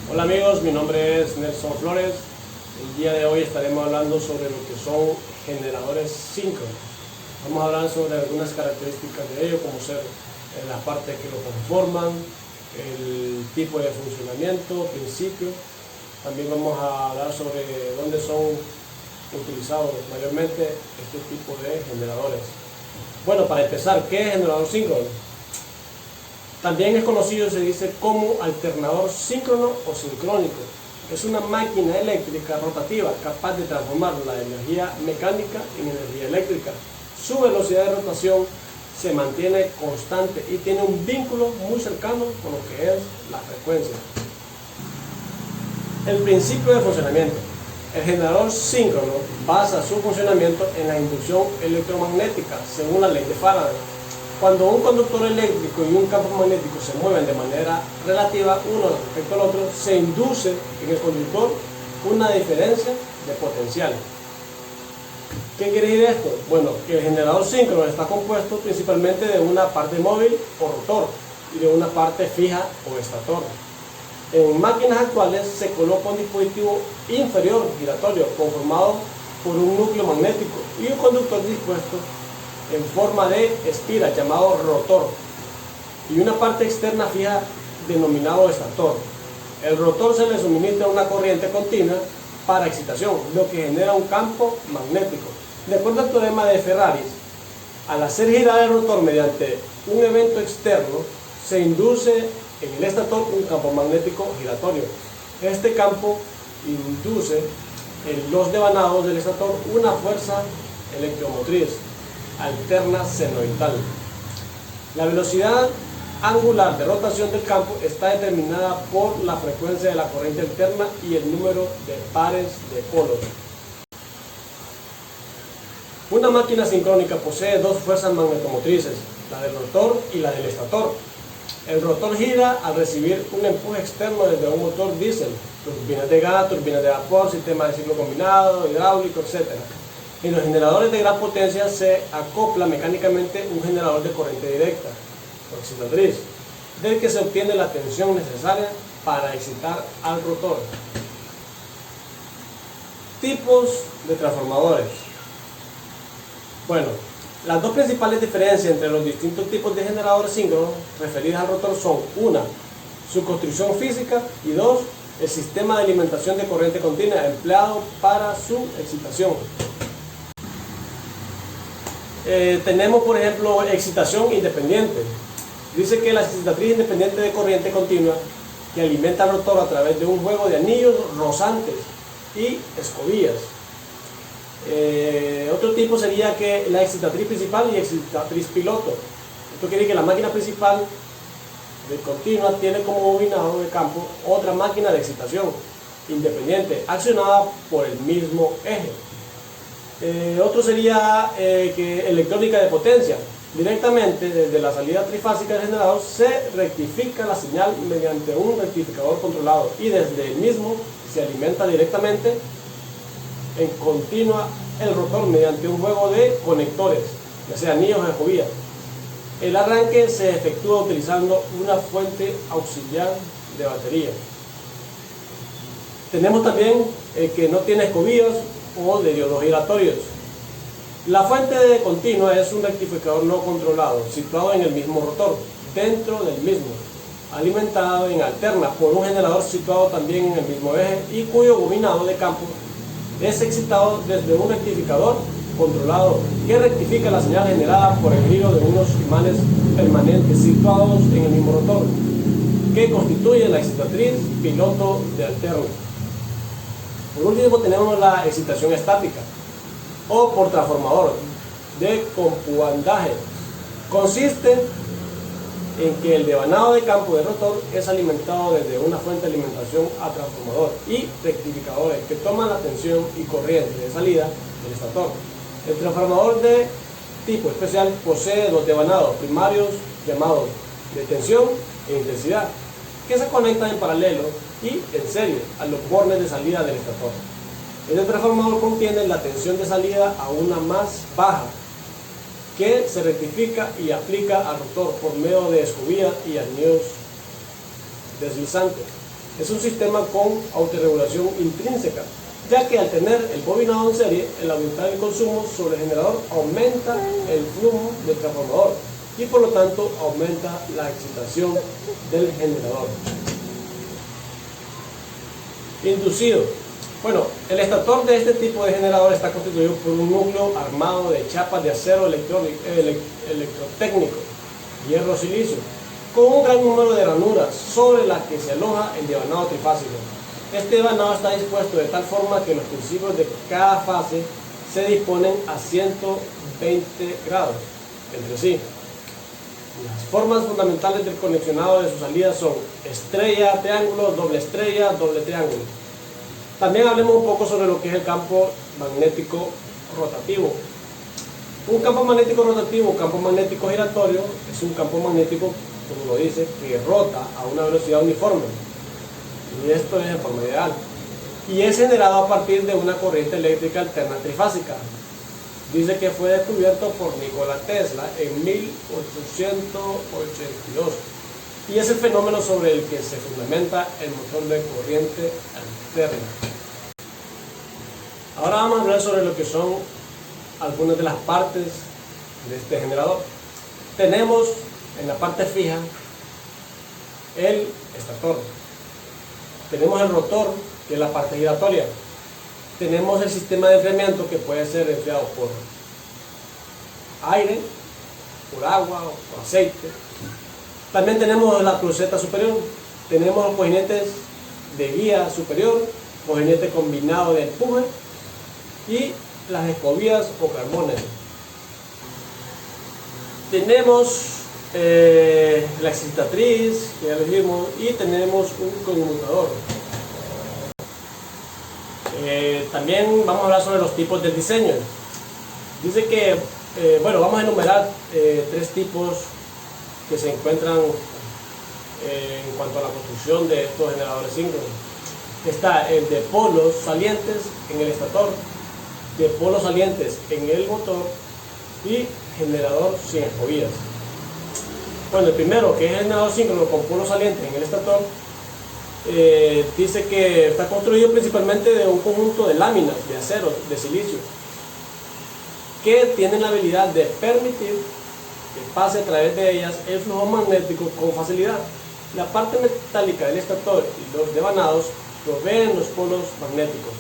Hola amigos, mi nombre es Nelson Flores. El día de hoy estaremos hablando sobre lo que son generadores síncronos. Vamos a hablar sobre algunas características de ellos, como ser las partes que lo conforman, el tipo de funcionamiento, principio. También vamos a hablar sobre dónde son utilizados mayormente este tipo de generadores. Bueno, para empezar, ¿qué es generador síncrono? También es conocido, se dice, como alternador síncrono o sincrónico. Es una máquina eléctrica rotativa capaz de transformar la energía mecánica en energía eléctrica. Su velocidad de rotación se mantiene constante y tiene un vínculo muy cercano con lo que es la frecuencia. El principio de funcionamiento. El generador síncrono basa su funcionamiento en la inducción electromagnética, según la ley de Faraday. Cuando un conductor eléctrico y un campo magnético se mueven de manera relativa uno respecto al otro, se induce en el conductor una diferencia de potencial. ¿Qué quiere decir esto? Bueno, que el generador síncrono está compuesto principalmente de una parte móvil o rotor y de una parte fija o estator. En máquinas actuales se coloca un dispositivo inferior giratorio conformado por un núcleo magnético y un conductor dispuesto en forma de espira llamado rotor y una parte externa fija denominado estator. El rotor se le suministra una corriente continua para excitación, lo que genera un campo magnético. De acuerdo al teorema de Ferrari, al hacer girar el rotor mediante un evento externo, se induce en el estator un campo magnético giratorio. Este campo induce en los devanados del estator una fuerza electromotriz alterna senoidal. La velocidad angular de rotación del campo está determinada por la frecuencia de la corriente alterna y el número de pares de polos. Una máquina sincrónica posee dos fuerzas magnetomotrices, la del rotor y la del estator. El rotor gira al recibir un empuje externo desde un motor diésel, turbinas de gas, turbinas de vapor, sistema de ciclo combinado, hidráulico, etc. En los generadores de gran potencia se acopla mecánicamente un generador de corriente directa, excitatriz, del que se obtiene la tensión necesaria para excitar al rotor. Tipos de transformadores. Bueno, las dos principales diferencias entre los distintos tipos de generadores síncronos referidas al rotor son: una, su construcción física, y dos, el sistema de alimentación de corriente continua empleado para su excitación. Tenemos, por ejemplo, excitación independiente. Dice que la excitatriz independiente de corriente continua que alimenta al rotor a través de un juego de anillos rozantes y escobillas. Otro tipo sería que la excitatriz principal y excitatriz piloto. Esto quiere decir que la máquina principal de continua tiene como bobinado de campo otra máquina de excitación independiente accionada por el mismo eje. Otro sería que electrónica de potencia. Directamente desde la salida trifásica del generador se rectifica la señal mediante un rectificador controlado y desde el mismo se alimenta directamente en continua el rotor mediante un juego de conectores, ya sea anillos o escobillas. El arranque se efectúa utilizando una fuente auxiliar de batería. Tenemos también que no tiene escobillas o de diodos giratorios. La fuente de continua es un rectificador no controlado situado en el mismo rotor, dentro del mismo, alimentado en alterna por un generador situado también en el mismo eje y cuyo bobinado de campo es excitado desde un rectificador controlado que rectifica la señal generada por el giro de unos imanes permanentes situados en el mismo rotor, que constituye la excitatriz piloto de alterna. Por último tenemos la excitación estática o por transformador de compuandaje. Consiste en que el devanado de campo del rotor es alimentado desde una fuente de alimentación a transformador y rectificadores que toman la tensión y corriente de salida del estator. El transformador de tipo especial posee dos devanados primarios llamados de tensión e intensidad, que se conectan en paralelo y en serie a los bornes de salida del estator. El transformador contiene la tensión de salida a una más baja, que se rectifica y aplica al rotor por medio de escobillas y anillos deslizantes. Es un sistema con autorregulación intrínseca, ya que al tener el bobinado en serie, el aumentar el consumo sobre el generador aumenta el flujo del transformador y por lo tanto aumenta la excitación del generador. Inducido. Bueno, el estator de este tipo de generador está constituido por un núcleo armado de chapas de acero electrotécnico, hierro silicio, con un gran número de ranuras sobre las que se aloja el devanado trifásico. Este devanado está dispuesto de tal forma que los principios de cada fase se disponen a 120 grados entre sí. Las formas fundamentales del conexionado de su salida son estrella, triángulo, doble estrella, doble triángulo. También hablemos un poco sobre lo que es el campo magnético rotativo. Un campo magnético rotativo, campo magnético giratorio, es un campo magnético, como lo dice, que rota a una velocidad uniforme. Y esto es en forma ideal. Y es generado a partir de una corriente eléctrica alterna trifásica. Dice que fue descubierto por Nikola Tesla en 1882. Y es el fenómeno sobre el que se fundamenta el motor de corriente alterna. Ahora vamos a hablar sobre lo que son algunas de las partes de este generador. Tenemos en la parte fija el estator. Tenemos el rotor, que es la parte giratoria. Tenemos el sistema de enfriamiento, que puede ser enfriado por aire, por agua o por aceite. También tenemos la cruceta superior, tenemos los cojinetes de guía superior, cojinete combinado de empuje y las escobillas o carbones. Tenemos la excitatriz, que ya lo dijimos, y tenemos un conmutador. También vamos a hablar sobre los tipos de diseño. Dice que, bueno, vamos a enumerar 3 tipos que se encuentran en cuanto a la construcción de estos generadores síncronos. Está el de polos salientes en el estator, de polos salientes en el motor y generador sin escobillas. Bueno, el primero, que es el generador síncrono con polos salientes en el estator, dice que está construido principalmente de un conjunto de láminas de acero, de silicio, que tienen la habilidad de permitir que pase a través de ellas el flujo magnético con facilidad. La parte metálica del estator y los devanados proveen los polos magnéticos.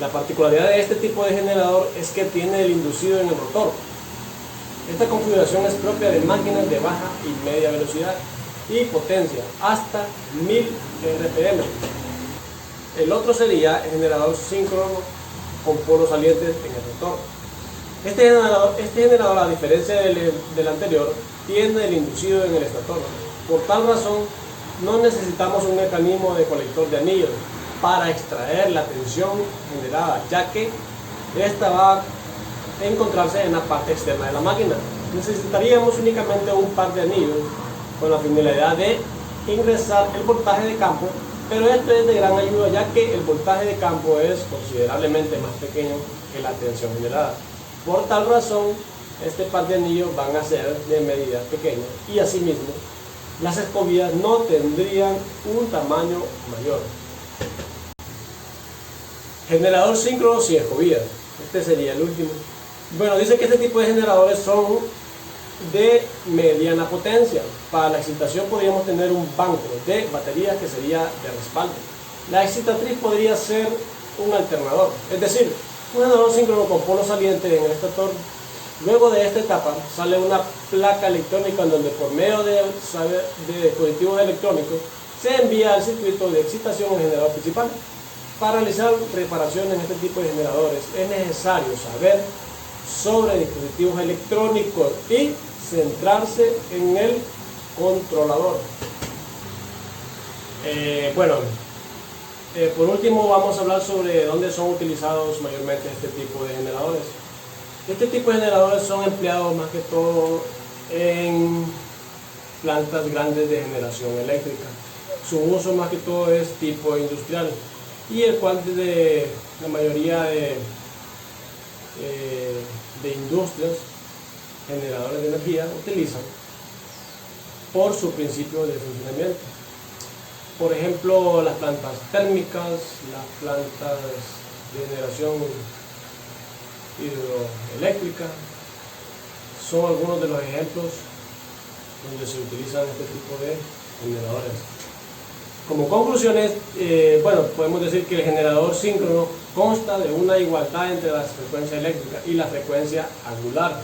La particularidad de este tipo de generador es que tiene el inducido en el rotor. Esta configuración es propia de máquinas de baja y media velocidad y potencia hasta 1000 RPM. El otro sería el generador síncrono con polos salientes en el rotor. Este generador, a diferencia del anterior, tiene el inducido en el estator. Por tal razón, no necesitamos un mecanismo de colector de anillos para extraer la tensión generada, ya que esta va a encontrarse en la parte externa de la máquina. Necesitaríamos únicamente un par de anillos con la finalidad de ingresar el voltaje de campo, pero esto es de gran ayuda, ya que el voltaje de campo es considerablemente más pequeño que la tensión generada. Por tal razón, este par de anillos van a ser de medidas pequeñas y asimismo las escobillas no tendrían un tamaño mayor. Generador síncrono sin escobillas. Este sería el último. Bueno, dice que este tipo de generadores son de mediana potencia. Para la excitación podríamos tener un banco de baterías que sería de respaldo. La excitatriz podría ser un alternador, es decir, un generador síncrono con polo saliente en el estator. Luego de esta etapa sale una placa electrónica en donde por medio de dispositivos electrónicos se envía al circuito de excitación al generador principal. Para realizar reparaciones en este tipo de generadores es necesario saber sobre dispositivos electrónicos y centrarse en el controlador. Por último vamos a hablar sobre dónde son utilizados mayormente este tipo de generadores. Este tipo de generadores son empleados más que todo en plantas grandes de generación eléctrica. Su uso más que todo es tipo industrial y el cual de la mayoría de industrias generadores de energía utilizan por su principio de funcionamiento. Por ejemplo, las plantas térmicas, las plantas de generación hidroeléctrica, son algunos de los ejemplos donde se utilizan este tipo de generadores. Como conclusiones, podemos decir que el generador síncrono consta de una igualdad entre la frecuencia eléctrica y la frecuencia angular.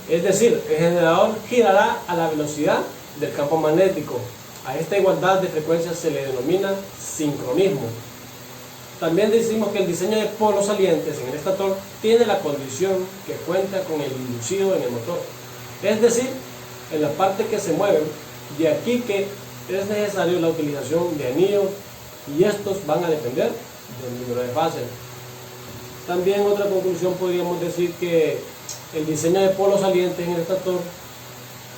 Es decir, el generador girará a la velocidad del campo magnético. A esta igualdad de frecuencias se le denomina sincronismo. También decimos que el diseño de polos salientes en el estator tiene la condición que cuenta con el inducido en el motor, es decir, en la parte que se mueven. De aquí que es necesario la utilización de anillos, y estos van a depender del número de fases. También otra conclusión podríamos decir que el diseño de polos salientes en el estator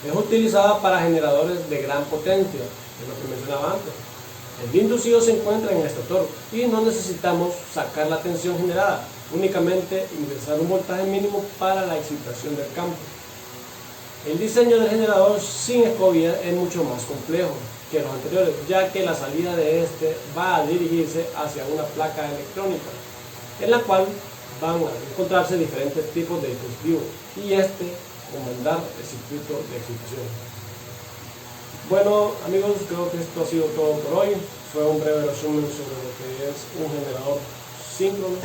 es utilizado para generadores de gran potencia, es lo que mencionaba antes. El inducido se encuentra en el estator y no necesitamos sacar la tensión generada, únicamente ingresar un voltaje mínimo para la excitación del campo. El diseño del generador sin escobilla es mucho más complejo que los anteriores, ya que la salida de este va a dirigirse hacia una placa electrónica, en la cual van a encontrarse diferentes tipos de dispositivos y comandar el circuito de excitación. Bueno amigos, creo que esto ha sido todo por hoy. Fue un breve resumen sobre lo que es un generador síncrono.